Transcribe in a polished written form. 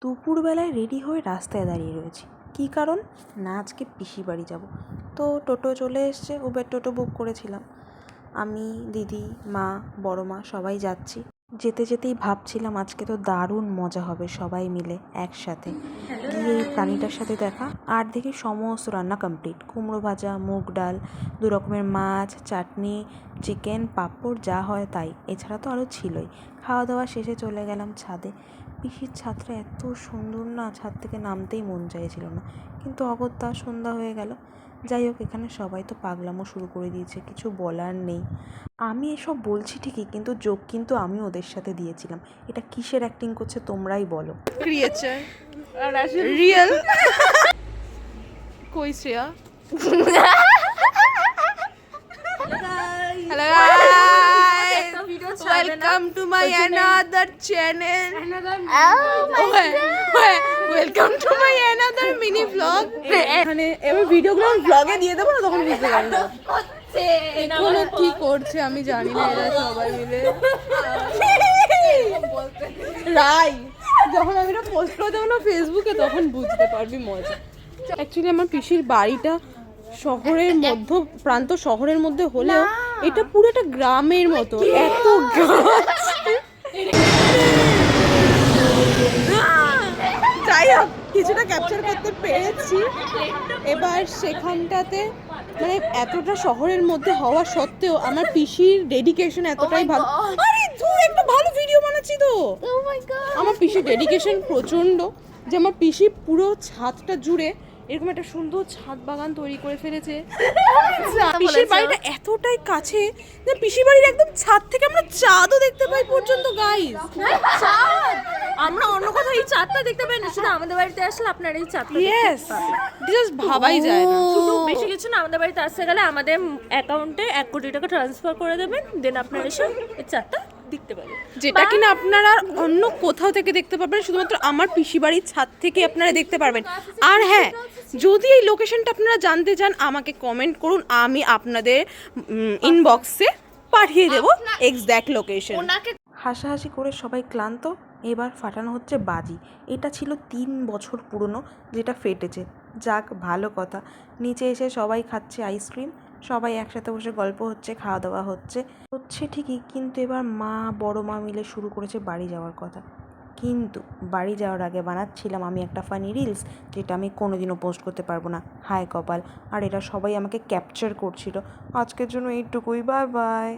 দুপুরবেলায় রেডি হয়ে রাস্তায় দাঁড়িয়ে রয়েছি, কী কারণ না, আজকে পিসি বাড়ি যাব। তো টোটো চলে এসছে, উবের টোটো বুক করেছিলাম। আমি, দিদি, মা, বড় মা সবাই যাচ্ছি। যেতে যেতেই ভাবছিলাম আজকে তো দারুণ মজা হবে সবাই মিলে একসাথে গিয়ে এই প্রাণীটার সাথে দেখা। আর দেখি সমস্ত রান্না কমপ্লিট, কুমড়ো ভাজা, মুগ ডাল, 2 রকমের মাছ, চাটনি, চিকেন, পাঁপড়, যা হয় তাই, এছাড়া তো আরও ছিলই। খাওয়া দাওয়া শেষে চলে গেলাম ছাদে। পিসির ছাদটা এত সুন্দর না, ছাদ থেকে নামতেই মন চাইছিল না, কিন্তু অগত্যা সন্ধ্যা হয়ে গেল। যাই হোক, এখানে সবাই তো পাগলামো শুরু করে দিয়েছে, কিছু বলার নেই। আমি এসব বলছি ঠিকই, কিন্তু যোগ কিন্তু আমি ওদের সাথে দিয়েছিলাম। এটা কিসের অ্যাক্টিং করছে তোমরাই বলো। ক্রিয়েচার রিয়েল কই Shreya. Hello guys, welcome to my another channel, welcome to my another mini blog. এখানে এবার ভিডিওগুলো ব্লগে দিয়ে দেবো না, তখন বুঝতে পারবো এগুলো কি করছে আমি জানি না। এরা সবাই মিলে রাই, যখন আমি এটা পোস্ট করে দেবো না ফেসবুকে, তখন বুঝতে পারবি মজা। অ্যাকচুয়ালি আমার পিসির বাড়িটা শহরের মধ্য প্রান্ত, শহরের মধ্যে হলেও এটা পুরো একটা গ্রামের মতো, এত গাছ। যাই হোক, কিছুটা ক্যাপচার করতে পেরেছি। এবার সেখানটাতে মানে এতটা শহরের মধ্যে হওয়া সত্ত্বেও আমার পিসির ডেডিকেশন এতটাই ভালো। আরে ধুর, একটা ভালো ভিডিও বানাচ্ছি তো। আমার পিসির ডেডিকেশন প্রচন্ড, যে আমার পিসি পুরো ছাদটা জুড়ে এরকম একটা সুন্দর ছাদ বাগান তৈরি করে ফেলেছে। পিসির বাড়িটা এতটাই কাছে যে পিসির বাড়ির একদম ছাদ থেকে আমরা চাঁদও দেখতে পাই পর্যন্ত। গাইস, আমরা অন্য কোথাও এই চাঁদটা দেখতে পাই না, শুধু আমাদের বাড়িতে আসলে আপনারা এই চাঁদটা ইয়েস, জাস্ট ভাবাই যায় না। শুধু বেশি কিছু না, আমাদের বাড়িতে আসতে গেলে আমাদের অ্যাকাউন্টে 1 কোটি টাকা ট্রান্সফার করে দেবেন, দেন আপনারা এসে এই চাঁদটা দেখতে পাবেন, যেটা কিনা আপনারা অন্য কোথাও থেকে দেখতে পারবেন, শুধুমাত্র আমার পিসি বাড়ির ছাদ থেকে আপনারা দেখতে পারবেন। আর হ্যাঁ, যদি এই লোকেশনটা আপনারা জানতে চান, আমাকে কমেন্ট করুন, আমি আপনাদের ইনবক্সে পাঠিয়ে দেবো এক্স্যাক্ট লোকেশন। হাসাহাসি করে সবাই ক্লান্ত, এবার ফাটানো হচ্ছে বাজি। এটা ছিল 3 বছর পুরনো, যেটা ফেটেছে। যাক, ভালো কথা। নিচে এসে সবাই খাচ্ছে আইসক্রিম, সবাই একসাথে বসে গল্প হচ্ছে, খাওয়া দাওয়া হচ্ছে ঠিকই, কিন্তু এবার মা, বড় মা মিলে শুরু করেছে বাড়ি যাওয়ার কথা। কিন্তু বাড়ি যাওয়ার আগে বানাচ্ছিলাম আমি একটা ফানি রিলস, যেটা আমি কোনোদিনও পোস্ট করতে পারবো না, হায় কপাল। আর এটা সবাই আমাকে ক্যাপচার করছিল। আজকের জন্য এইটুকুই, বাই বাই।